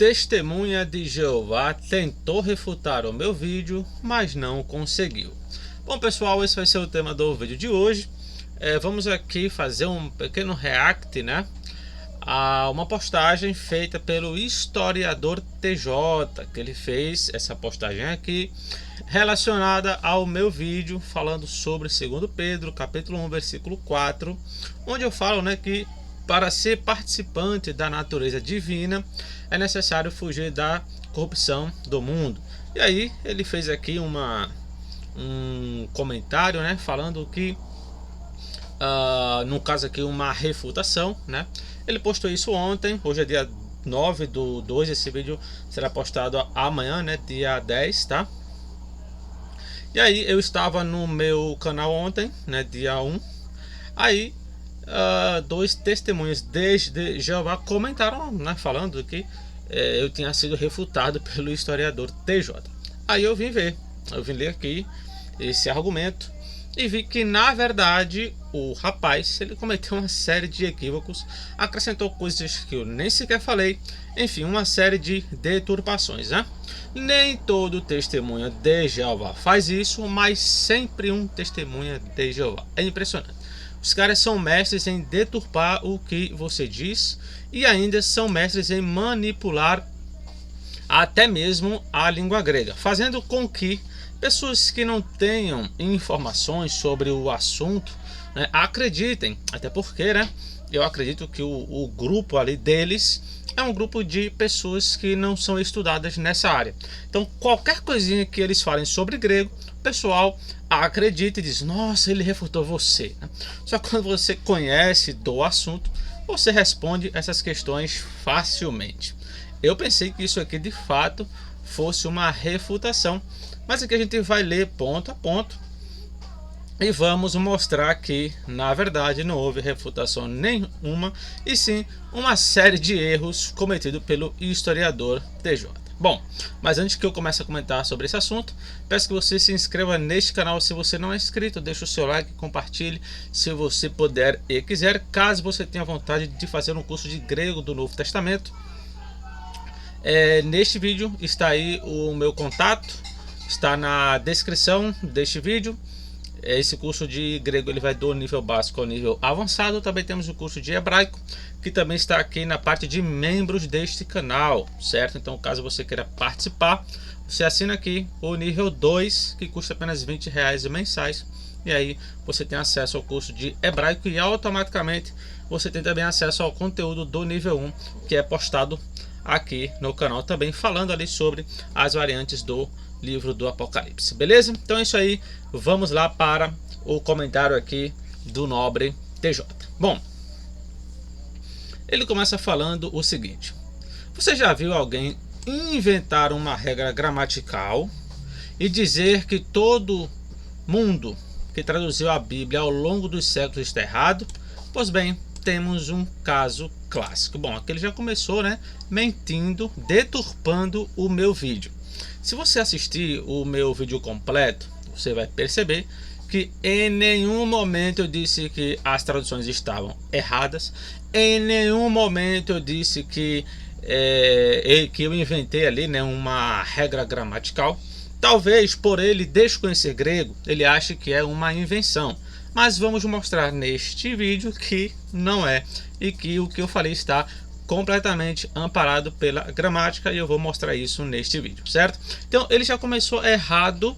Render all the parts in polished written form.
Testemunha de Jeová tentou refutar o meu vídeo, mas não conseguiu. Bom pessoal, esse vai ser o tema do vídeo de hoje. Vamos aqui fazer um pequeno react, né, a uma postagem feita pelo historiador TJ, que ele fez essa postagem aqui relacionada ao meu vídeo falando sobre 2 Pedro, capítulo 1, versículo 4, onde eu falo, né, que para ser participante da natureza divina é necessário fugir da corrupção do mundo. E aí ele fez aqui um comentário, né, falando que no caso aqui uma refutação, né? Ele postou isso ontem, hoje é dia 9/2, esse vídeo será postado amanhã, né, dia 10, tá? E aí eu estava no meu canal ontem, né, dia 1, aí dois testemunhas de Jeová comentaram, né, falando que eu tinha sido refutado pelo historiador TJ. Aí eu vim ler aqui esse argumento e vi que na verdade o rapaz ele cometeu uma série de equívocos, acrescentou coisas que eu nem sequer falei, enfim, uma série de deturpações, né? Nem todo testemunha de Jeová faz isso, mas sempre um testemunha de Jeová. É impressionante. Os caras são mestres em deturpar o que você diz e ainda são mestres em manipular até mesmo a língua grega, fazendo com que pessoas que não tenham informações sobre o assunto, né, acreditem, até porque, né, eu acredito que o grupo ali deles é um grupo de pessoas que não são estudadas nessa área. Então qualquer coisinha que eles falem sobre grego, o pessoal acredita e diz: nossa, ele refutou você, né? Só que quando você conhece do assunto, você responde essas questões facilmente. Eu pensei que isso aqui de fato fosse uma refutação, mas aqui a gente vai ler ponto a ponto e vamos mostrar que na verdade não houve refutação nenhuma, e sim uma série de erros cometidos pelo historiador TJ. Bom, mas antes que eu comece a comentar sobre esse assunto, peço que você se inscreva neste canal se você não é inscrito, deixe o seu like, compartilhe se você puder e quiser. Caso você tenha vontade de fazer um curso de grego do Novo Testamento, neste vídeo está aí o meu contato, está na descrição deste vídeo. Esse curso de grego ele vai do nível básico ao nível avançado. Também temos o curso de hebraico, que também está aqui na parte de membros deste canal, certo? Então caso você queira participar, você assina aqui o nível 2, que custa apenas R$20 mensais, e aí você tem acesso ao curso de hebraico e automaticamente você tem também acesso ao conteúdo do nível 1, que é postado aqui no canal também, falando ali sobre as variantes do livro do Apocalipse, beleza? Então é isso aí, vamos lá para o comentário aqui do nobre TJ. Bom, ele começa falando o seguinte: você já viu alguém inventar uma regra gramatical e dizer que todo mundo que traduziu a Bíblia ao longo dos séculos está errado? Pois bem, temos um caso clássico. Bom, aqui ele já começou, né, mentindo, deturpando o meu vídeo. Se você assistir o meu vídeo completo, você vai perceber que em nenhum momento eu disse que as traduções estavam erradas, em nenhum momento eu disse que eu inventei ali, né, uma regra gramatical. Talvez por ele desconhecer grego, ele ache que é uma invenção, mas vamos mostrar neste vídeo que não é, e que o que eu falei está completamente amparado pela gramática, e eu vou mostrar isso neste vídeo, certo? Então ele já começou errado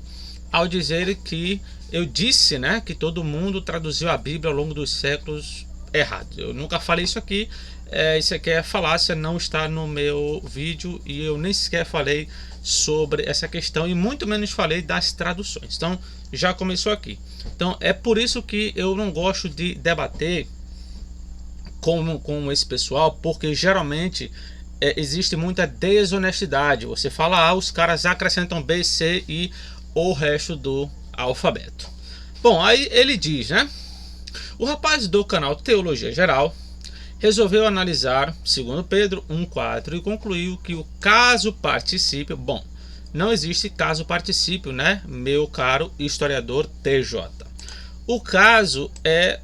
ao dizer que eu disse, né, que todo mundo traduziu a Bíblia ao longo dos séculos errado. Eu nunca falei isso aqui. Isso aqui é falácia, não está no meu vídeo, e eu nem sequer falei sobre essa questão, e muito menos falei das traduções. Então já começou aqui. Então é por isso que eu não gosto de debater com esse pessoal, porque geralmente existe muita desonestidade. Você fala A, os caras acrescentam B, C e o resto do alfabeto. Bom, aí ele diz, né? O rapaz do canal Teologia Geral resolveu analisar 2 Pedro 1,4 e concluiu que o caso particípio, bom, não existe caso particípio, né, meu caro historiador TJ. O caso é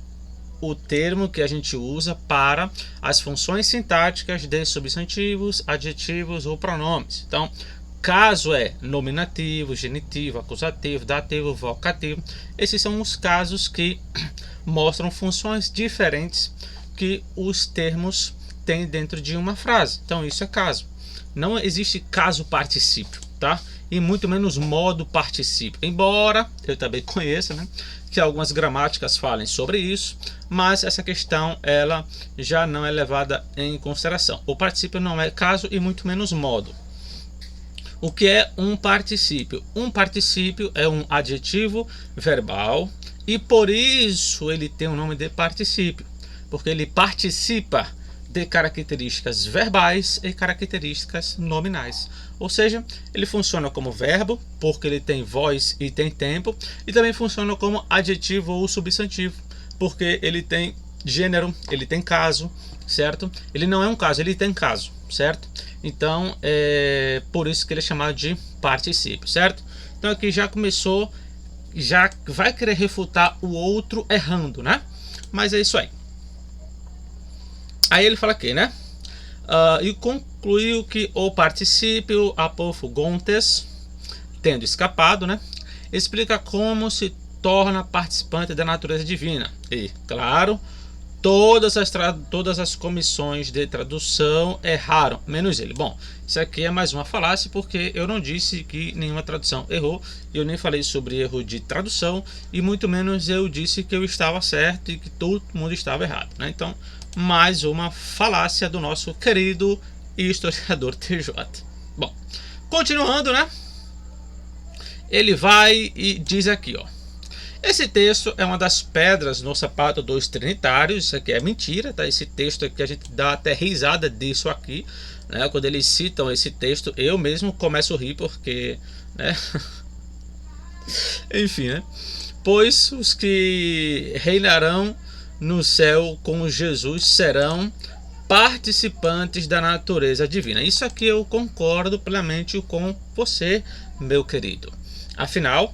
o termo que a gente usa para as funções sintáticas de substantivos, adjetivos ou pronomes. Então, caso é nominativo, genitivo, acusativo, dativo, vocativo. Esses são os casos que mostram funções diferentes que os termos têm dentro de uma frase. Então, isso é caso. Não existe caso particípio, tá? E muito menos modo particípio. Embora eu também conheça, né, que algumas gramáticas falem sobre isso, mas essa questão ela já não é levada em consideração. O particípio não é caso e muito menos modo. O que é um particípio? Um particípio é um adjetivo verbal e por isso ele tem o nome de particípio, porque ele participa de características verbais e características nominais. Ou seja, ele funciona como verbo, porque ele tem voz e tem tempo, e também funciona como adjetivo ou substantivo, porque ele tem gênero, ele tem caso, certo? Ele não é um caso, ele tem caso, certo? Então, é por isso que ele é chamado de particípio, certo? Então aqui já começou, já vai querer refutar o outro errando, né? Mas é isso aí. Aí ele fala aqui, né? E concluiu que o particípio apofugontes, tendo escapado, né? Explica como se torna participante da natureza divina. E, claro, todas as comissões de tradução erraram, menos ele. Bom, isso aqui é mais uma falácia, porque eu não disse que nenhuma tradução errou. Eu nem falei sobre erro de tradução, e muito menos eu disse que eu estava certo e que todo mundo estava errado, né? Então, mais uma falácia do nosso querido historiador TJ. Bom, continuando, né? Ele vai e diz aqui, ó. Esse texto é uma das pedras no sapato dos trinitários. Isso aqui é mentira, tá? Esse texto aqui a gente dá até risada disso aqui, né? Quando eles citam esse texto, eu mesmo começo a rir porque, né? Enfim, né? Pois os que reinarão no céu com Jesus serão participantes da natureza divina. Isso aqui eu concordo plenamente com você, meu querido. Afinal,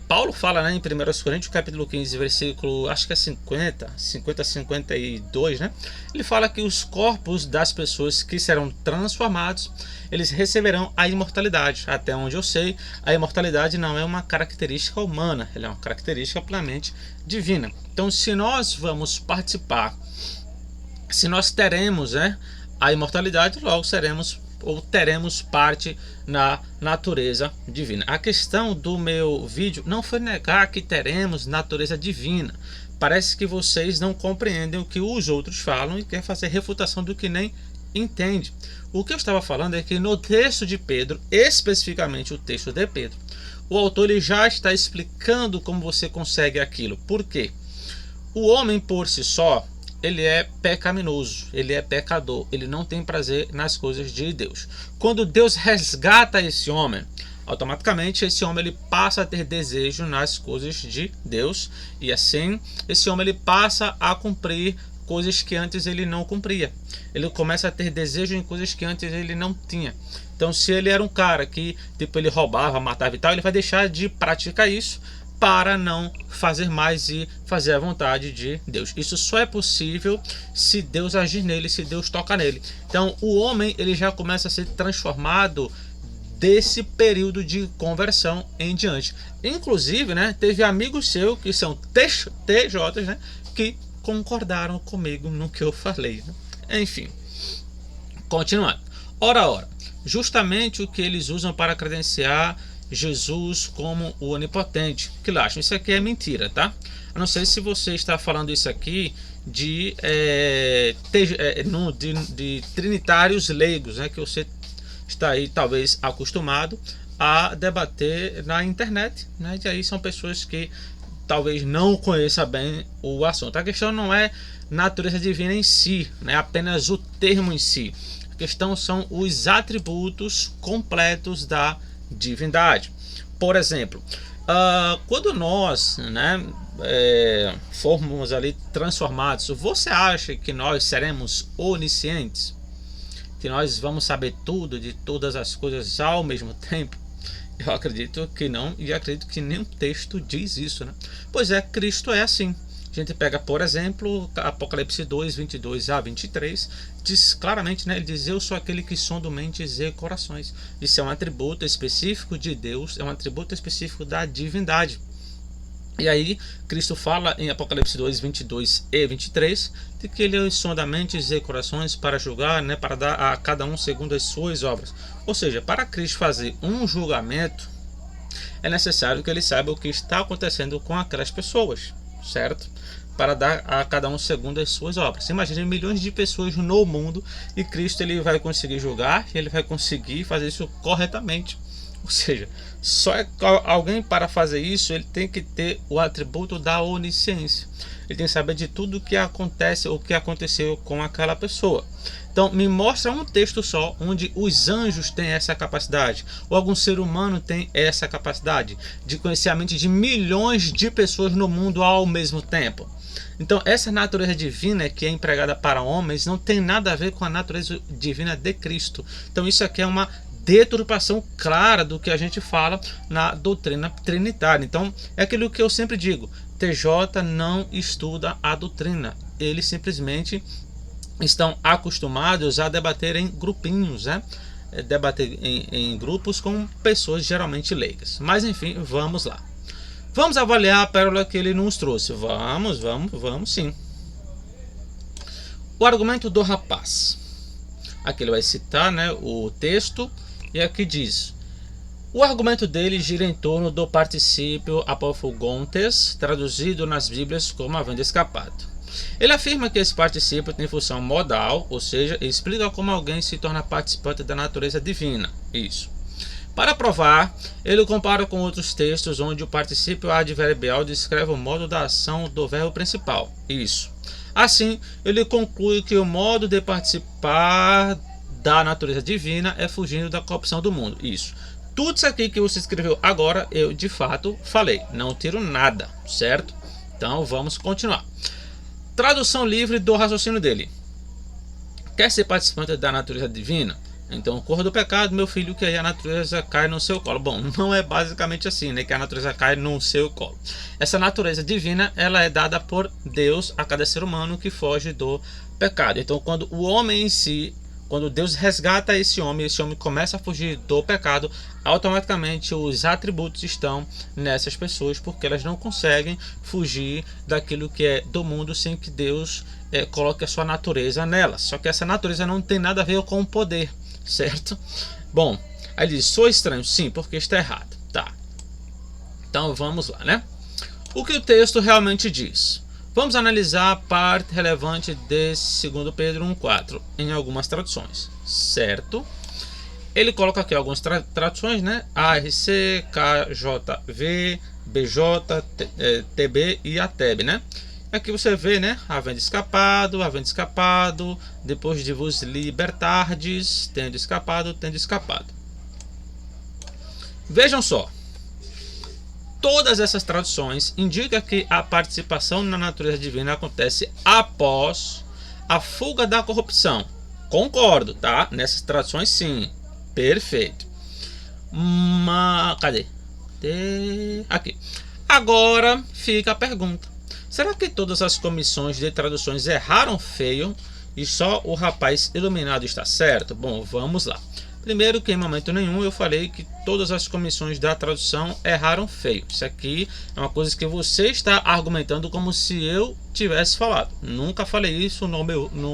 Paulo fala, né, em 1 Coríntios capítulo 15, versículo, acho que é 50 a 52, né? Ele fala que os corpos das pessoas que serão transformados, eles receberão a imortalidade. Até onde eu sei, a imortalidade não é uma característica humana, ela é uma característica plenamente divina. Então, se nós vamos participar, se nós teremos, né, a imortalidade, logo seremos ou teremos parte na natureza divina. A questão do meu vídeo não foi negar que teremos natureza divina. Parece que vocês não compreendem o que os outros falam e querem fazer refutação do que nem entende. O que eu estava falando é que no texto de Pedro, especificamente o texto de Pedro, o autor ele já está explicando como você consegue aquilo. Por quê? O homem por si só, ele é pecaminoso, ele é pecador, ele não tem prazer nas coisas de Deus. Quando Deus resgata esse homem, automaticamente esse homem ele passa a ter desejo nas coisas de Deus, e assim esse homem ele passa a cumprir coisas que antes ele não cumpria. Ele começa a ter desejo em coisas que antes ele não tinha. Então, se ele era um cara que tipo ele roubava, matava e tal, ele vai deixar de praticar isso para não fazer mais e fazer a vontade de Deus. Isso só é possível se Deus agir nele, se Deus toca nele. Então o homem ele já começa a ser transformado desse período de conversão em diante. Inclusive, né, teve amigos seus que são TJs, né, que concordaram comigo no que eu falei, né? Enfim, continuando. Ora, justamente o que eles usam para credenciar Jesus como o onipotente, que lá acham isso aqui é mentira, tá? Eu não sei se você está falando isso aqui de trinitários leigos, né? Que você está aí talvez acostumado a debater na internet, né? E aí são pessoas que talvez não conheçam bem o assunto. A questão não é natureza divina em si, né? Apenas o termo em si. A questão são os atributos completos da divindade. Por exemplo, quando nós, né, formos ali transformados, você acha que nós seremos oniscientes? Que nós vamos saber tudo de todas as coisas ao mesmo tempo? Eu acredito que não, e acredito que nenhum texto diz isso, né? Pois é, Cristo é assim. A gente pega, por exemplo, Apocalipse 2, 22 a 23, diz claramente, né, ele diz: eu sou aquele que sonda mentes e corações. Isso é um atributo específico de Deus, é um atributo específico da divindade. E aí, Cristo fala em Apocalipse 2, 22 e 23, de que ele sonda mentes e corações para julgar, né, para dar a cada um segundo as suas obras. Ou seja, para Cristo fazer um julgamento, é necessário que ele saiba o que está acontecendo com aquelas pessoas, certo? Para dar a cada um segundo as suas obras. Imagine milhões de pessoas no mundo e Cristo ele vai conseguir julgar, ele vai conseguir fazer isso corretamente. Ou seja, só alguém para fazer isso, ele tem que ter o atributo da onisciência. Ele tem que saber de tudo o que acontece ou o que aconteceu com aquela pessoa. Então, me mostra um texto só onde os anjos têm essa capacidade, ou algum ser humano tem essa capacidade de conhecer a mente de milhões de pessoas no mundo ao mesmo tempo. Então, essa natureza divina que é empregada para homens não tem nada a ver com a natureza divina de Cristo. Então, isso aqui é uma deturpação clara do que a gente fala na doutrina trinitária. Então, é aquilo que eu sempre digo: TJ não estuda a doutrina, eles simplesmente estão acostumados a debater em grupinhos, né? Debater em grupos com pessoas geralmente leigas. Mas enfim, vamos lá. Vamos avaliar a pérola que ele nos trouxe. Vamos sim. O argumento do rapaz. Aqui ele vai citar, né, o texto, e aqui diz: o argumento dele gira em torno do particípio apófogontes, traduzido nas Bíblias como havendo escapado. Ele afirma que esse particípio tem função modal, ou seja, explica como alguém se torna participante da natureza divina. Isso. Para provar, ele compara com outros textos onde o particípio adverbial descreve o modo da ação do verbo principal. Isso. Assim, ele conclui que o modo de participar da natureza divina é fugindo da corrupção do mundo. Isso. Tudo isso aqui que você escreveu agora, eu de fato falei. Não tiro nada, certo? Então vamos continuar. Tradução livre do raciocínio dele. Quer ser participante da natureza divina? Então corra do pecado, meu filho, que aí a natureza cai no seu colo. Bom, não é basicamente assim, né? Que a natureza cai no seu colo. Essa natureza divina, ela é dada por Deus a cada ser humano que foge do pecado. Então quando o homem em si, quando Deus resgata esse homem começa a fugir do pecado, automaticamente os atributos estão nessas pessoas, porque elas não conseguem fugir daquilo que é do mundo sem que Deus coloque a sua natureza nelas. Só que essa natureza não tem nada a ver com o poder, certo? Bom, aí ele diz: sou estranho, sim, porque está errado. Tá. Então vamos lá, né? O que o texto realmente diz? Vamos analisar a parte relevante desse 2 Pedro 1,4 em algumas traduções, certo? Ele coloca aqui algumas traduções, né? ARC, KJV, BJ, TB e ATEB, né? Aqui você vê, né? Havendo escapado, depois de vos libertardes, tendo escapado. Vejam só. Todas essas traduções indicam que a participação na natureza divina acontece após a fuga da corrupção. Concordo, tá? Nessas traduções, sim. Perfeito. Cadê? Aqui. Agora fica a pergunta: será que todas as comissões de traduções erraram feio e só o rapaz iluminado está certo? Bom, vamos lá. Primeiro que em momento nenhum eu falei que todas as comissões da tradução erraram feio. Isso aqui é uma coisa que você está argumentando como se eu tivesse falado. Nunca falei isso no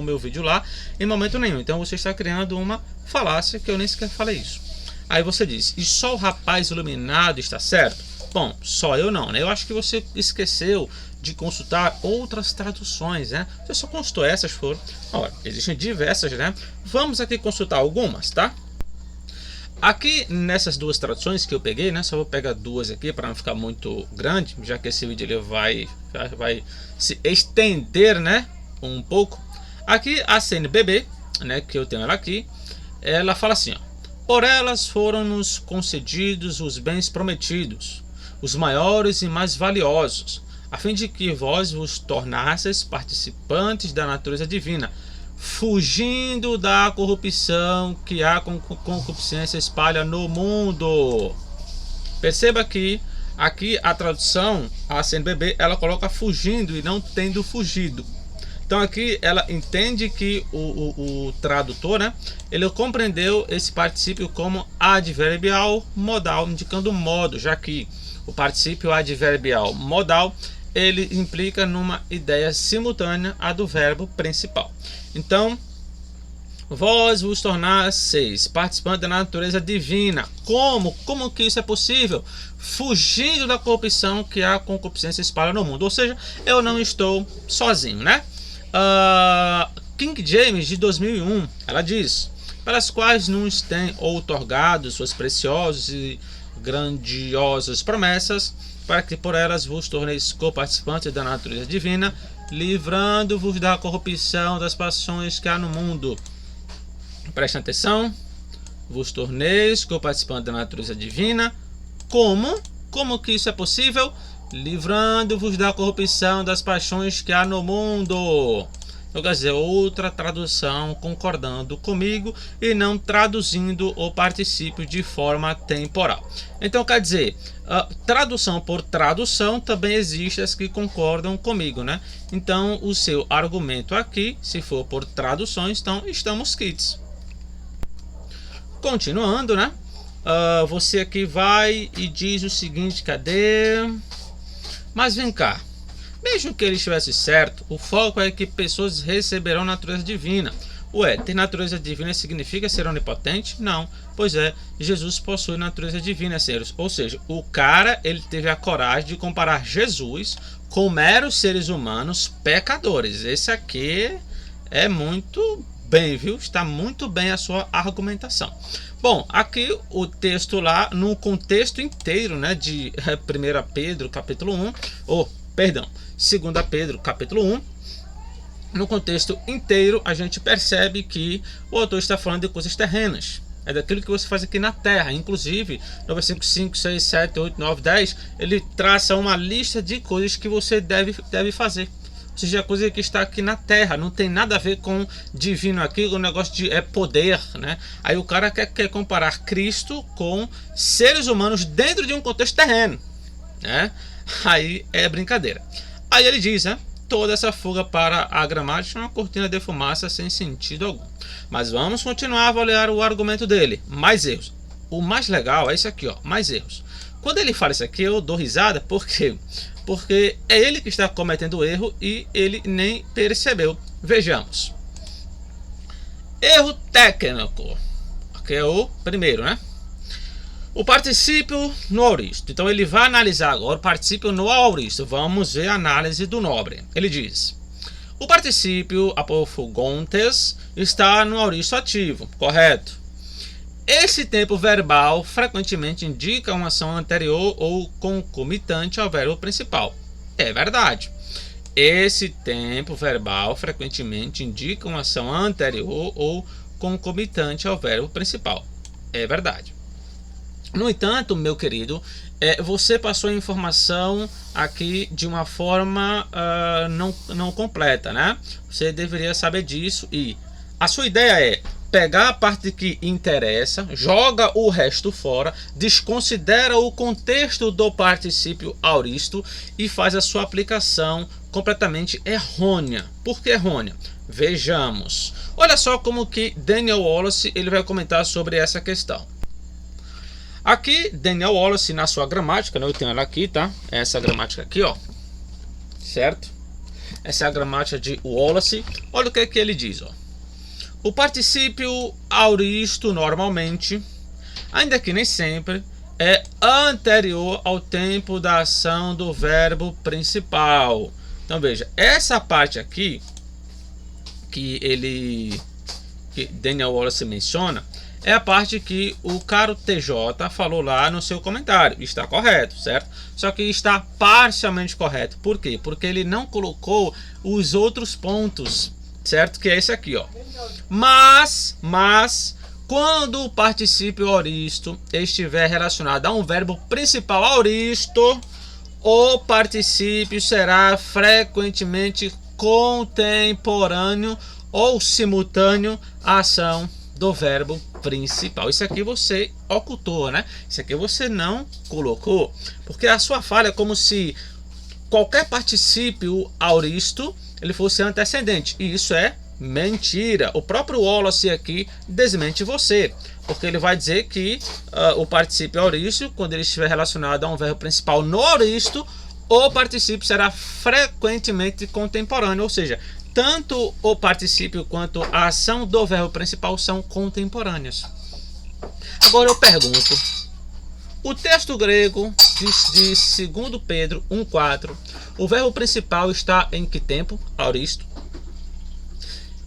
meu vídeo lá, em momento nenhum. Então você está criando uma falácia que eu nem sequer falei isso. Aí você diz: e só o rapaz iluminado está certo? Bom, só eu não, né? Eu acho que você esqueceu de consultar outras traduções, né? Você só consultou essas, foram. Olha, existem diversas, né? Vamos aqui consultar algumas, tá? Aqui nessas duas traduções que eu peguei, né? Só vou pegar duas aqui para não ficar muito grande, já que esse vídeo ele vai se estender, né? Um pouco. Aqui a CNBB, né? Que eu tenho ela aqui, ela fala assim: ó, por elas foram-nos concedidos os bens prometidos, os maiores e mais valiosos, a fim de que vós vos tornasseis participantes da natureza divina, fugindo da corrupção que a concupiscência espalha no mundo. Perceba que Aqui a tradução, a CNBB, ela coloca fugindo e não tendo fugido. Então aqui ela entende que o tradutor, né, ele compreendeu esse particípio como adverbial modal, indicando modo, já que o particípio adverbial modal ele implica numa ideia simultânea à do verbo principal. Então, vós vos tornasseis participantes da natureza divina. Como que isso é possível? Fugindo da corrupção que a concupiscência espalha no mundo. Ou seja, eu não estou sozinho, né? King James de 2001, ela diz: pelas quais nos tem outorgado suas preciosas e grandiosas promessas, para que por elas vos torneis coparticipantes da natureza divina, livrando-vos da corrupção das paixões que há no mundo. Prestem atenção. Vos torneis coparticipantes da natureza divina. Como que isso é possível? Livrando-vos da corrupção das paixões que há no mundo. Então, quer dizer, outra tradução concordando comigo e não traduzindo o particípio de forma temporal. Então, quer dizer, tradução por tradução também existe as que concordam comigo, né? Então, o seu argumento aqui, se for por traduções, então estamos quites. Continuando, né? Você aqui vai e diz o seguinte, cadê? Mas vem cá, mesmo que ele estivesse certo, o foco é que pessoas receberão natureza divina. Ué, ter natureza divina significa ser onipotente? Não. Pois é, Jesus possui natureza divina, senhores. Ou seja, o cara, ele teve a coragem de comparar Jesus com meros seres humanos pecadores. Esse aqui é muito bem, viu? Está muito bem a sua argumentação. Bom, aqui o texto lá, no contexto inteiro, né, de 1 Pedro capítulo 1, 2 Pedro capítulo 1, no contexto inteiro a gente percebe que o autor está falando de coisas terrenas. É daquilo que você faz aqui na terra. Inclusive, no versículo 5, 6, 7, 8, 9, 10, ele traça uma lista de coisas que você deve fazer. Ou seja, a coisa que está aqui na terra, não tem nada a ver com divino aqui, o negócio de poder, né? Aí o cara quer comparar Cristo com seres humanos dentro de um contexto terreno, né? Aí é brincadeira. Aí ele diz, né? Toda essa fuga para a gramática é uma cortina de fumaça sem sentido algum. Mas vamos continuar a avaliar o argumento dele. Mais erros. O mais legal é isso aqui, ó, mais erros. Quando ele fala isso aqui, eu dou risada, por quê? Porque é ele que está cometendo o erro e ele nem percebeu. Vejamos. Erro técnico, que é o primeiro, né? O particípio no auristo. Então ele vai analisar agora o particípio no auristo. Vamos ver a análise do nobre. Ele diz: o particípio apofugontes está no auristo ativo, correto? Esse tempo verbal frequentemente indica uma ação anterior ou concomitante ao verbo principal. É verdade. Esse tempo verbal frequentemente indica uma ação anterior ou concomitante ao verbo principal. É verdade. No entanto, meu querido, você passou a informação aqui de uma forma não completa, né? Você deveria saber disso e a sua ideia é pegar a parte que interessa, joga o resto fora, desconsidera o contexto do particípio auristo e faz a sua aplicação completamente errônea. Por que errônea? Vejamos. Olha só como que Daniel Wallace ele vai comentar sobre essa questão. Aqui, Daniel Wallace, na sua gramática, né, eu tenho ela aqui, tá? Essa gramática aqui, ó. Certo? Essa é a gramática de Wallace. Olha o que é que ele diz, ó. O particípio auristo normalmente, ainda que nem sempre, é anterior ao tempo da ação do verbo principal. Então veja, essa parte aqui que Daniel Wallace menciona é a parte que o caro TJ falou lá no seu comentário. Está correto, certo? Só que está parcialmente correto. Por quê? Porque ele não colocou os outros pontos, certo? Que é esse aqui, ó. Mas quando o particípio auristo estiver relacionado a um verbo principal auristo, o particípio será frequentemente contemporâneo ou simultâneo à ação do verbo principal. Isso aqui você ocultou, né? Isso aqui você não colocou, porque a sua fala é como se qualquer particípio auristo ele fosse antecedente, e isso é mentira. O próprio Wallace aqui desmente você, porque ele vai dizer que o particípio auristo, quando ele estiver relacionado a um verbo principal no auristo, o particípio será frequentemente contemporâneo, ou seja, tanto o particípio quanto a ação do verbo principal são contemporâneas. Agora eu pergunto, o texto grego de 2 Pedro 1,4, o verbo principal está em que tempo? Auristo.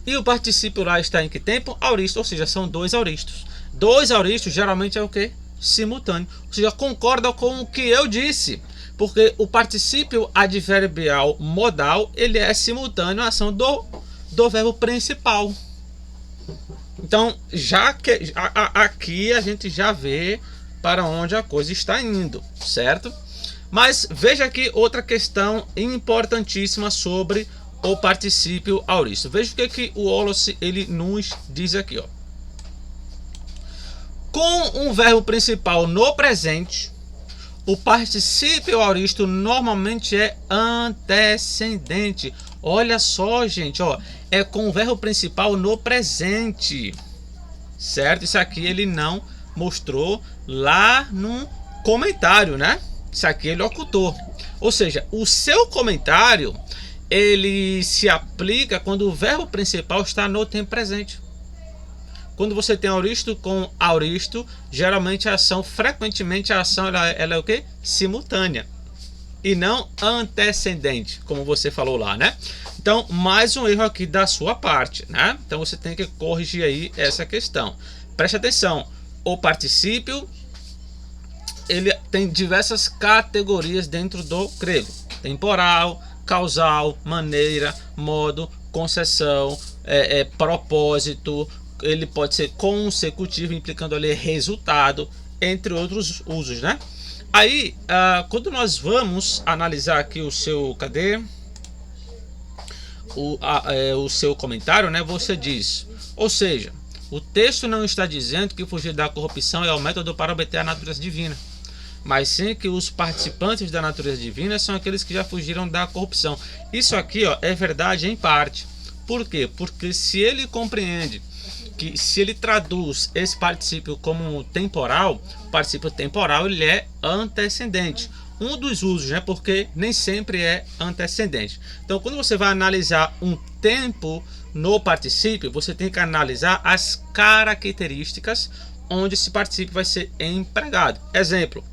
E o particípio lá está em que tempo? Auristo, ou seja, são dois auristos. Dois auristos geralmente é o que? Simultâneo. Ou seja, concorda com o que eu disse, porque o particípio adverbial modal ele é simultâneo à ação do verbo principal. Então, já que aqui a gente já vê para onde a coisa está indo, certo? Mas veja aqui outra questão importantíssima sobre o particípio auristo. Veja o que o Wallace ele nos diz aqui, ó. Com um verbo principal no presente, o particípio auristo normalmente é antecedente. Olha só, gente, ó, é com o verbo principal no presente, certo? Isso aqui ele não mostrou lá no comentário, né? Isso aqui ele ocultou. Ou seja, o seu comentário ele se aplica quando o verbo principal está no tempo presente. Quando você tem auristo com auristo, geralmente a ação, frequentemente a ação ela é o que? Simultânea e não antecedente, como você falou lá, né? Então, mais um erro aqui da sua parte, né? Então você tem que corrigir aí essa questão. Preste atenção, o particípio ele tem diversas categorias dentro do grego: temporal, causal, maneira, modo, concessão, propósito. Ele pode ser consecutivo, implicando ali resultado, entre outros usos, né? Aí, quando nós vamos analisar aqui o seu, o seu comentário, né? Você diz, ou seja, o texto não está dizendo que fugir da corrupção é o método para obter a natureza divina, mas sim que os participantes da natureza divina são aqueles que já fugiram da corrupção. Isso aqui, ó, é verdade em parte. Por quê? Porque se ele compreende que se ele traduz esse particípio como temporal, o particípio temporal ele é antecedente. Um dos usos, né? Porque nem sempre é antecedente. Então, quando você vai analisar um tempo no particípio, você tem que analisar as características onde esse particípio vai ser empregado. Exemplo,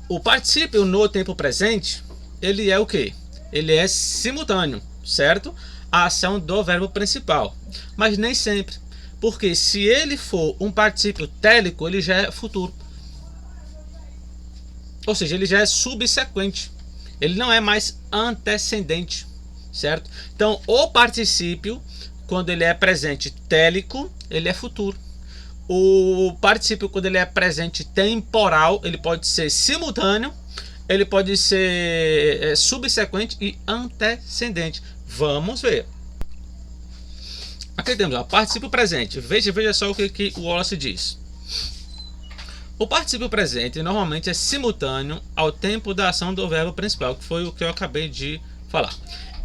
o particípio no tempo presente, ele é o quê? Ele é simultâneo, certo? A ação do verbo principal, mas nem sempre, porque se ele for um particípio télico, ele já é futuro, ou seja, ele já é subsequente, ele não é mais antecedente, certo? Então, o particípio, quando ele é presente télico, ele é futuro. O particípio, quando ele é presente temporal, ele pode ser simultâneo, ele pode ser subsequente e antecedente. Vamos ver. Aqui temos o particípio presente. Veja só o que o Wallace diz. O particípio presente normalmente é simultâneo ao tempo da ação do verbo principal, que foi o que eu acabei de falar,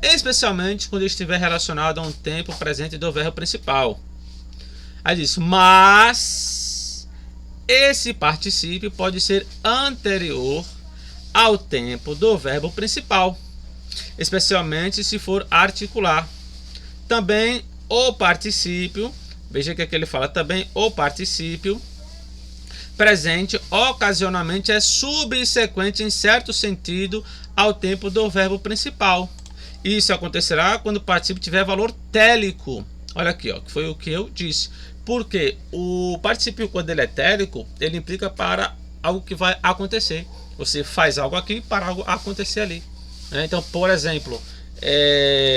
especialmente quando estiver relacionado a um tempo presente do verbo principal. Aí diz, mas esse particípio pode ser anterior ao tempo do verbo principal, especialmente se for articular. Também o particípio, veja que aqui ele fala também, o particípio presente ocasionalmente é subsequente em certo sentido ao tempo do verbo principal. Isso acontecerá quando o particípio tiver valor télico. Olha aqui, ó, que foi o que eu disse. Porque o particípio, quando ele é télico, ele implica para algo que vai acontecer. Você faz algo aqui para algo acontecer ali. Então, por exemplo,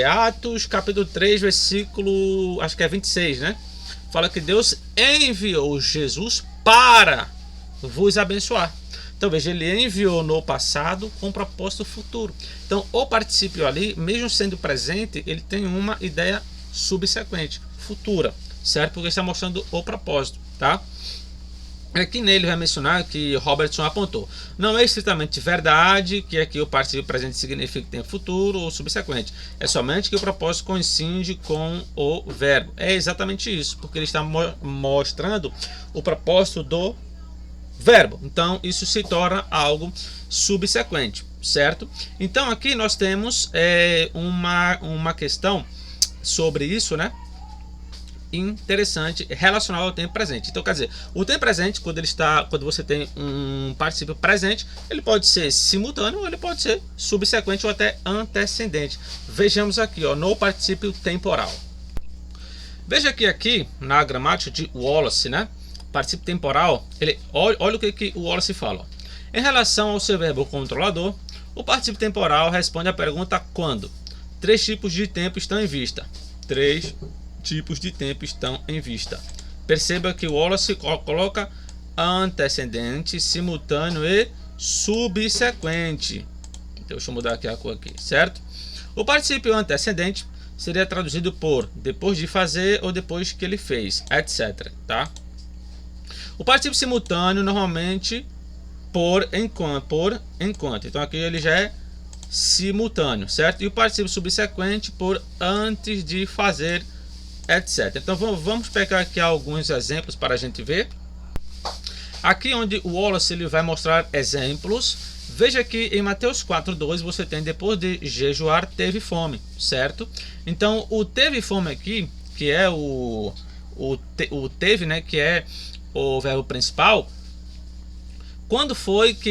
Atos capítulo 3, versículo, acho que é 26, né? Fala que Deus enviou Jesus para vos abençoar. Então, veja, ele enviou no passado com propósito futuro. Então, o particípio ali, mesmo sendo presente, ele tem uma ideia subsequente, futura, certo? Porque está mostrando o propósito, tá? Aqui nele vai mencionar que Robertson apontou: não é estritamente verdade que aqui o particípio presente significa tempo futuro ou subsequente. É somente que o propósito coincide com o verbo. É exatamente isso, porque ele está mostrando o propósito do verbo. Então isso se torna algo subsequente, certo? Então aqui nós temos uma questão sobre isso, né? Interessante relacionado ao tempo presente. Então quer dizer, o tempo presente, quando você tem um particípio presente, ele pode ser simultâneo ou ele pode ser subsequente ou até antecedente. Vejamos aqui, ó, no particípio temporal. Veja que aqui na gramática de Wallace, né, particípio temporal, olha o que o Wallace fala, ó. Em relação ao seu verbo controlador, o particípio temporal responde à pergunta quando. 3 tipos de tempo estão em vista. 3 tipos de tempo estão em vista. Perceba que o Wallace coloca antecedente, simultâneo e subsequente. Deixa eu mudar aqui a cor aqui, certo? O particípio antecedente seria traduzido por depois de fazer ou depois que ele fez, etc, tá? O particípio simultâneo normalmente por enquanto. Então aqui ele já é simultâneo, certo? E o particípio subsequente por antes de fazer, etc. Então vamos pegar aqui alguns exemplos para a gente ver. Aqui onde o Wallace ele vai mostrar exemplos. Veja que em Mateus 4:2 você tem depois de jejuar teve fome, certo? Então o teve fome aqui, que é o teve, né, que é o verbo principal. Quando foi que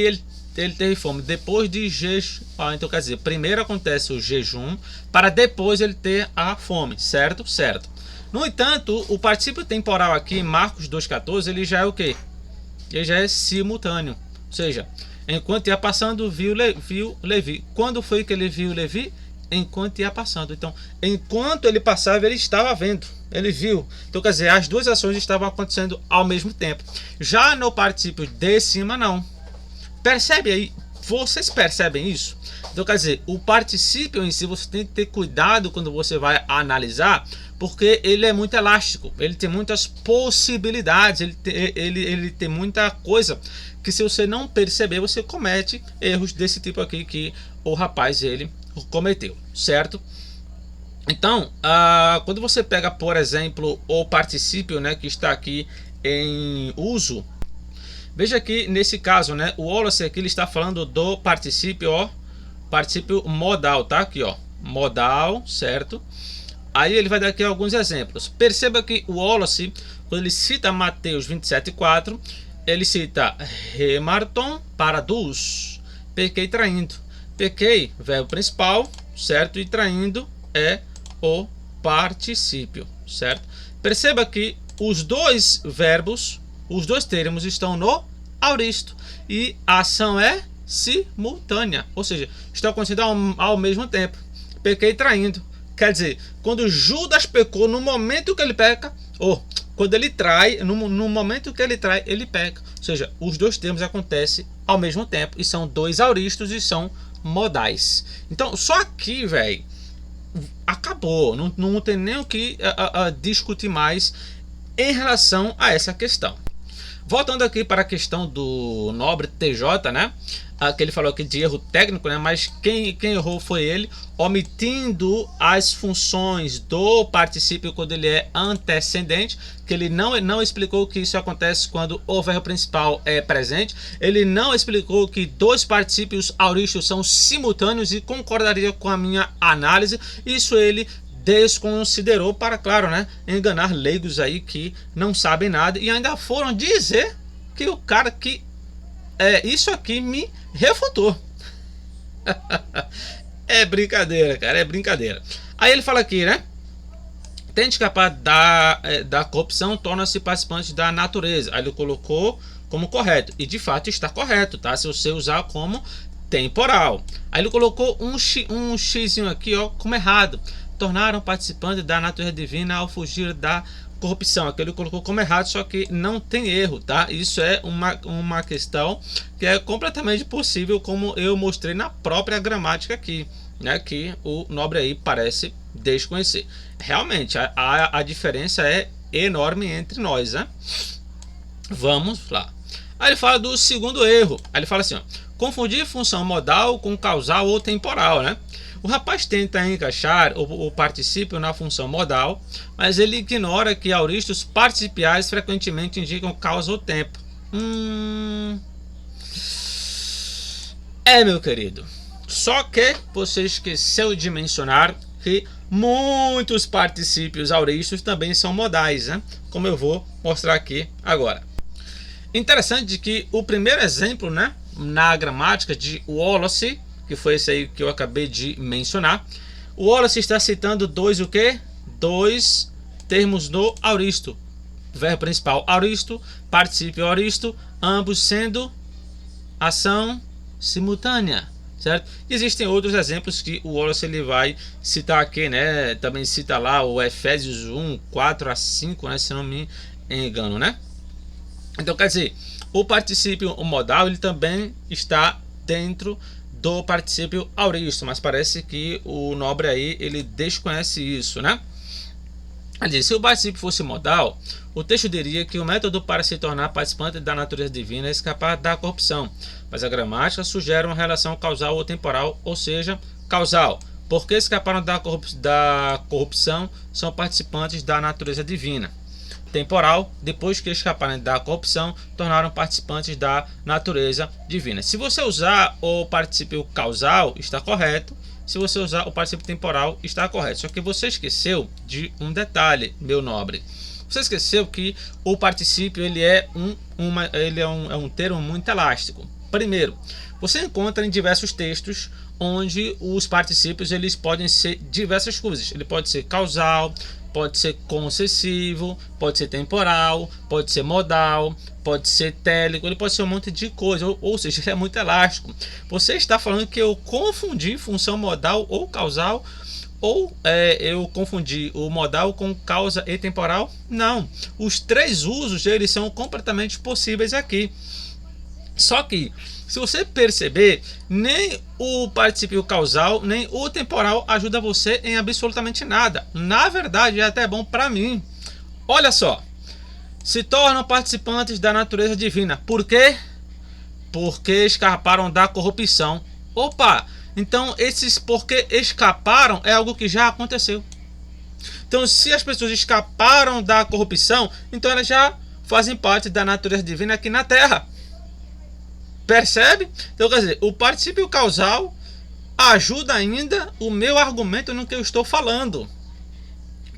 ele teve fome? Depois de jejuar. Então quer dizer, primeiro acontece o jejum para depois ele ter a fome, certo? Certo. No entanto, o particípio temporal aqui em Marcos 2,14 ele já é o quê? Ele já é simultâneo. Ou seja, enquanto ia passando, viu Levi. Quando foi que ele viu Levi? Enquanto ia passando. Então, enquanto ele passava, ele estava vendo. Ele viu. Então, quer dizer, as duas ações estavam acontecendo ao mesmo tempo. Já no particípio de cima, não. Percebe aí? Vocês percebem isso? Então, quer dizer, o particípio em si, você tem que ter cuidado quando você vai analisar, porque ele é muito elástico, ele tem muitas possibilidades, ele tem muita coisa que se você não perceber, você comete erros desse tipo aqui que o rapaz ele cometeu, certo? Então, quando você pega, por exemplo, o particípio, né, que está aqui em uso, veja que nesse caso, né, o Wallace aqui ele está falando do particípio, ó, particípio modal, tá? Aqui, ó, modal, certo? Aí ele vai dar aqui alguns exemplos. Perceba que o Wallace, quando ele cita Mateus 27:4, ele cita remarton para dus, pequei traindo. Pequei, verbo principal, certo? E traindo é o particípio, certo? Perceba que os dois verbos, os dois termos estão no auristo e a ação é simultânea, ou seja, está acontecendo ao mesmo tempo. Pequei traindo, quer dizer, quando Judas pecou, no momento que ele peca, ou quando ele trai, no momento que ele trai, ele peca. Ou seja, os dois termos acontecem ao mesmo tempo e são dois auristos e são modais. Então, só aqui, velho, acabou. Não tem nem o que discutir mais em relação a essa questão. Voltando aqui para a questão do nobre TJ, né? Que ele falou aqui de erro técnico, né? Mas quem errou foi ele, omitindo as funções do particípio quando ele é antecedente, que ele não explicou que isso acontece quando o verbo principal é presente. Ele não explicou que dois particípios aurísticos são simultâneos e concordaria com a minha análise. Isso ele desconsiderou para, claro, né, enganar leigos aí que não sabem nada e ainda foram dizer que o cara que isso aqui me refutou. É brincadeira, cara, é brincadeira. Aí ele fala aqui, né, tende escapar da corrupção, torna-se participante da natureza. Aí ele colocou como correto e de fato está correto, tá? Se você usar como temporal. Aí ele colocou um xizinho aqui, ó, como errado. Tornaram participante da natureza divina ao fugir da corrupção. Aqui ele colocou como errado, só que não tem erro, tá? Isso é uma questão que é completamente possível, como eu mostrei na própria gramática aqui, né? Que o nobre aí parece desconhecer. Realmente, a diferença é enorme entre nós, né? Vamos lá. Aí ele fala do segundo erro. Aí ele fala assim, ó, confundir função modal com causal ou temporal, né? O rapaz tenta encaixar o particípio na função modal, mas ele ignora que auristos participiais frequentemente indicam causa ou tempo. Meu querido. Só que você esqueceu de mencionar que muitos particípios auristos também são modais, né? Como eu vou mostrar aqui agora. Interessante que o primeiro exemplo, né, na gramática de Wallace, que foi esse aí que eu acabei de mencionar, o Wallace está citando dois termos do auristo. Verbo principal auristo, particípio auristo, ambos sendo ação simultânea, certo? Existem outros exemplos que o Wallace ele vai citar aqui, né? Também cita lá o Efésios 1, 4 a 5, né? Se não me engano, né? Então, quer dizer, o particípio modal ele também está dentro do particípio auristo, mas parece que o Nobre aí ele desconhece isso, né? Ele diz, se o particípio fosse modal, o texto diria que o método para se tornar participante da natureza divina é escapar da corrupção, mas a gramática sugere uma relação causal ou temporal, ou seja, causal. Porque escaparam da corrupção são participantes da natureza divina. Temporal, depois que escaparem da corrupção, tornaram participantes da natureza divina. Se você usar o particípio causal, está correto. Se você usar o particípio temporal, está correto. Só que você esqueceu de um detalhe, meu nobre. Você esqueceu que o particípio ele é um termo muito elástico. Primeiro, você encontra em diversos textos onde os particípios eles podem ser diversas coisas. Ele pode ser causal, pode ser concessivo, pode ser temporal, pode ser modal, pode ser télico, ele pode ser um monte de coisa, ou seja, ele é muito elástico. Você está falando que eu confundi função modal ou causal, ou eu confundi o modal com causa e temporal? Não, os três usos eles são completamente possíveis aqui. Só que, se você perceber, nem o particípio causal, nem o temporal ajuda você em absolutamente nada. Na verdade, é até bom para mim. Olha só. Se tornam participantes da natureza divina. Por quê? Porque escaparam da corrupção. Opa! Então, esses porque escaparam é algo que já aconteceu. Então, se as pessoas escaparam da corrupção, então elas já fazem parte da natureza divina aqui na Terra. Percebe? Então, quer dizer, o particípio causal ajuda ainda o meu argumento no que eu estou falando.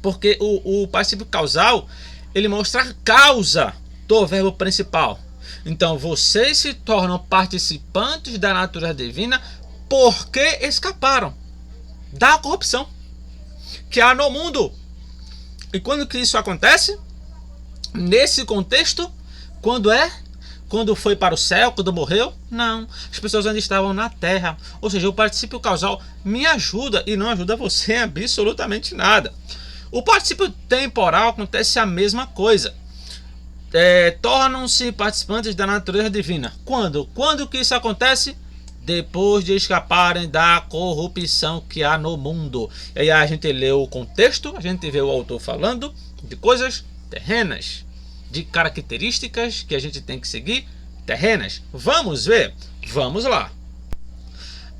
Porque o particípio causal, ele mostra a causa do verbo principal. Então, vocês se tornam participantes da natureza divina porque escaparam da corrupção que há no mundo. E quando que isso acontece? Nesse contexto, quando foi para o céu, quando morreu? Não, as pessoas ainda estavam na terra. Ou seja, o particípio causal me ajuda e não ajuda você em absolutamente nada. O particípio temporal acontece a mesma coisa. Tornam-se participantes da natureza divina. Quando? Quando que isso acontece? Depois de escaparem da corrupção que há no mundo. E aí a gente lê o contexto, a gente vê o autor falando de coisas terrenas, de características que a gente tem que seguir terrenas. Vamos ver? Vamos lá.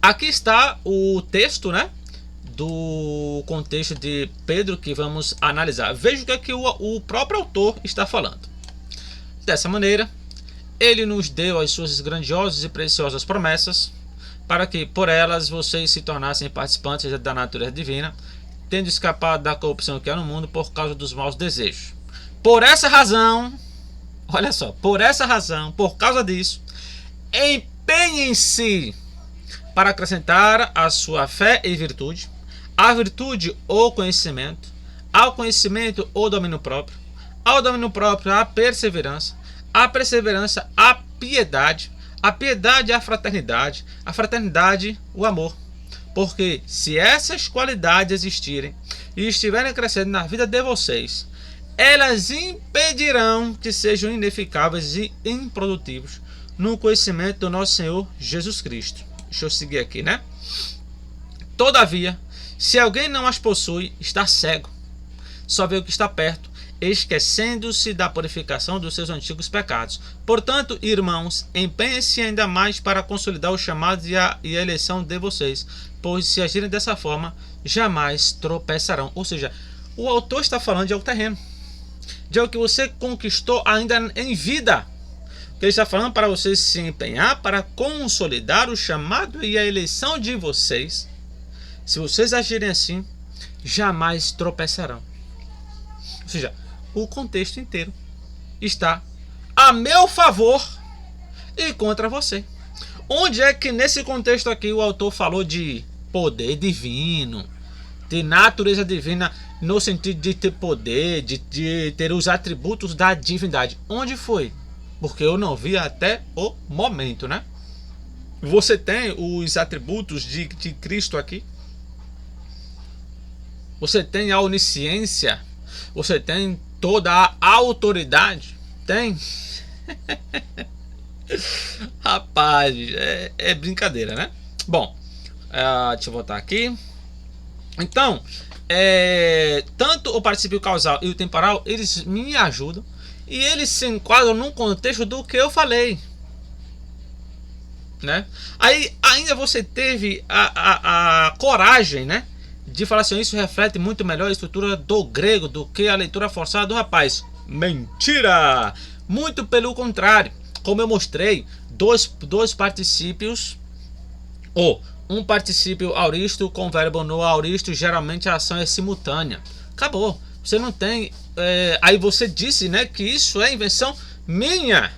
Aqui está o texto, né, do contexto de Pedro que vamos analisar. Veja o que é que o próprio autor está falando. Dessa maneira, ele nos deu as suas grandiosas e preciosas promessas para que por elas vocês se tornassem participantes da natureza divina, tendo escapado da corrupção que há no mundo por causa dos maus desejos. Por essa razão, olha só, por causa disso, empenhem-se para acrescentar a sua fé e virtude, a virtude ou conhecimento, ao conhecimento ou domínio próprio, ao domínio próprio a perseverança a piedade, a fraternidade o amor. Porque se essas qualidades existirem e estiverem crescendo na vida de vocês, elas impedirão que sejam ineficáveis e improdutivos no conhecimento do nosso Senhor Jesus Cristo. Deixa eu seguir aqui, né? Todavia, se alguém não as possui, está cego, só vê o que está perto, esquecendo-se da purificação dos seus antigos pecados. Portanto, irmãos, empenhem-se ainda mais para consolidar o chamado e a eleição de vocês, pois se agirem dessa forma, jamais tropeçarão. Ou seja, o autor está falando de algo terreno, de algo que você conquistou ainda em vida. Ele está falando para vocês se empenhar para consolidar o chamado e a eleição de vocês. Se vocês agirem assim, jamais tropeçarão. Ou seja, o contexto inteiro está a meu favor e contra você. Onde é que nesse contexto aqui o autor falou de poder divino, de natureza divina, no sentido de ter poder, de ter os atributos da divindade? Onde foi? Porque eu não vi até o momento, né? Você tem os atributos de Cristo aqui? Você tem a onisciência? Você tem toda a autoridade? Tem? Rapaz, é brincadeira, né? Bom, deixa eu voltar aqui. Então, tanto o particípio causal e o temporal, eles me ajudam. E eles se enquadram num contexto do que eu falei, né? Aí ainda você teve a coragem, né, de falar assim: isso reflete muito melhor a estrutura do grego do que a leitura forçada do rapaz. Mentira! Muito pelo contrário. Como eu mostrei, dois particípios, ou um particípio auristo com verbo no auristo, geralmente a ação é simultânea. Acabou. Você não tem... aí você disse, né, que isso é invenção minha.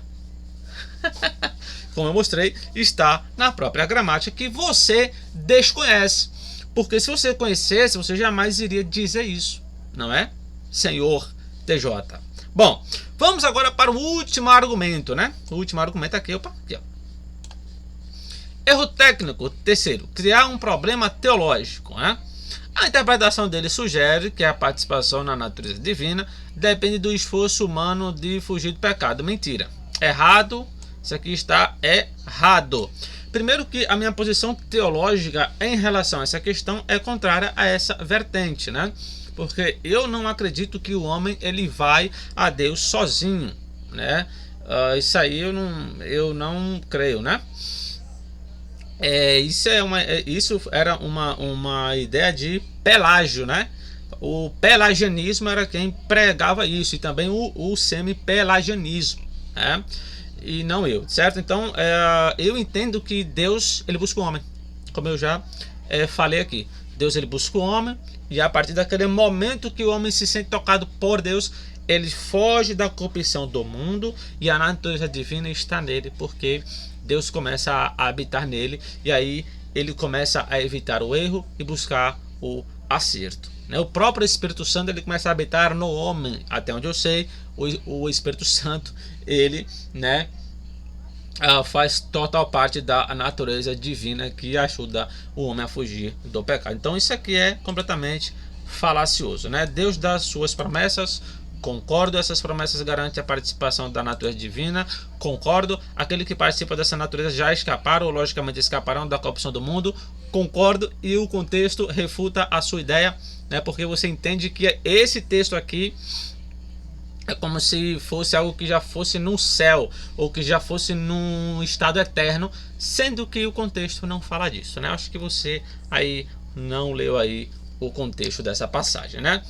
Como eu mostrei, está na própria gramática que você desconhece. Porque se você conhecesse, você jamais iria dizer isso, não é, senhor TJ? Bom, vamos agora para o último argumento, né? O último argumento aqui, aqui, ó. Erro técnico, terceiro, criar um problema teológico, né? A interpretação dele sugere que a participação na natureza divina depende do esforço humano de fugir do pecado. Mentira. Errado. Isso aqui está errado. Primeiro que a minha posição teológica em relação a essa questão é contrária a essa vertente, né? Porque eu não acredito que o homem ele vai a Deus sozinho, né? Isso aí eu não creio, né? Isso era uma ideia de Pelágio, né? O pelagianismo era quem pregava isso, e também o semi-pelagianismo, né? E não eu, certo? Então eu entendo que Deus ele busca o homem, como eu já falei aqui. Deus ele busca o homem, e a partir daquele momento que o homem se sente tocado por Deus, ele foge da corrupção do mundo e a natureza divina está nele, porque Deus começa a habitar nele, e aí ele começa a evitar o erro e buscar o acerto, né? O próprio Espírito Santo ele começa a habitar no homem. Até onde eu sei, o Espírito Santo ele, né, faz total parte da natureza divina que ajuda o homem a fugir do pecado. Então isso aqui é completamente falacioso, né? Deus dá as suas promessas. Concordo, essas promessas garantem a participação da natureza divina. Concordo, aquele que participa dessa natureza já escaparam, ou logicamente escaparão da corrupção do mundo. Concordo, e o contexto refuta a sua ideia, né? Porque você entende que esse texto aqui é como se fosse algo que já fosse no céu, ou que já fosse num estado eterno, sendo que o contexto não fala disso, né? Acho que você aí não leu aí o contexto dessa passagem, né?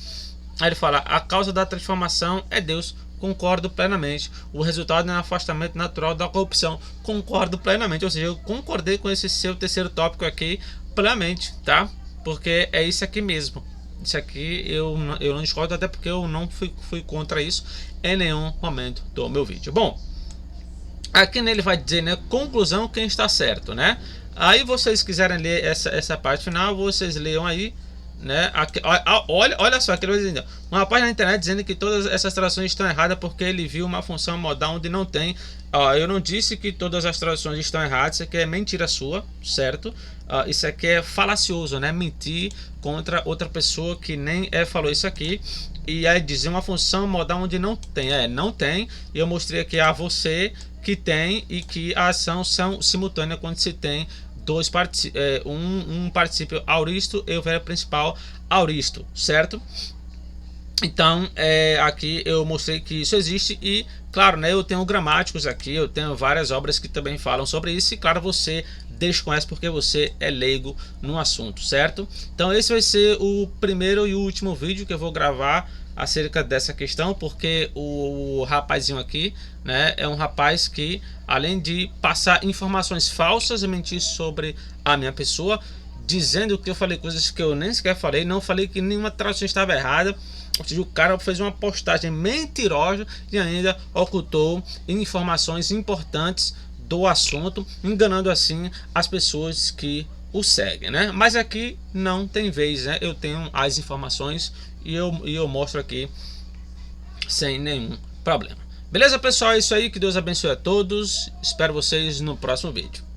Aí ele fala: a causa da transformação é Deus. Concordo plenamente. O resultado é um afastamento natural da corrupção. Concordo plenamente. Ou seja, eu concordei com esse seu terceiro tópico aqui plenamente, tá? Porque é isso aqui mesmo. Isso aqui eu não discordo, até porque eu não fui contra isso em nenhum momento do meu vídeo. Bom, aqui nele vai dizer, né, conclusão, quem está certo, né? Aí vocês quiserem ler essa parte final, vocês leiam aí, né? Aqui, olha só, aqui ele vai dizer, uma página na internet dizendo que todas essas traduções estão erradas porque ele viu uma função modal onde não tem. Eu não disse que todas as traduções estão erradas. Isso aqui é mentira sua, certo? Isso aqui é falacioso, né? Mentir contra outra pessoa que nem falou isso aqui. E aí dizer uma função modal onde não tem. Não tem. E eu mostrei aqui a você que tem, e que a ação são simultâneas quando se tem um particípio auristo e o verbo principal auristo, certo? Então, aqui eu mostrei que isso existe e, claro, né, eu tenho gramáticos aqui, eu tenho várias obras que também falam sobre isso e, claro, você desconhece porque você é leigo no assunto, certo? Então, esse vai ser o primeiro e último vídeo que eu vou gravar acerca dessa questão, porque o rapazinho aqui, né, é um rapaz que, além de passar informações falsas e mentir sobre a minha pessoa, dizendo que eu falei coisas que eu nem sequer falei, não falei que nenhuma tradução estava errada. Ou seja, o cara fez uma postagem mentirosa e ainda ocultou informações importantes do assunto, enganando assim as pessoas que o seguem, né? Mas aqui não tem vez, né? Eu tenho as informações e eu mostro aqui sem nenhum problema. Beleza, pessoal? É isso aí. Que Deus abençoe a todos. Espero vocês no próximo vídeo.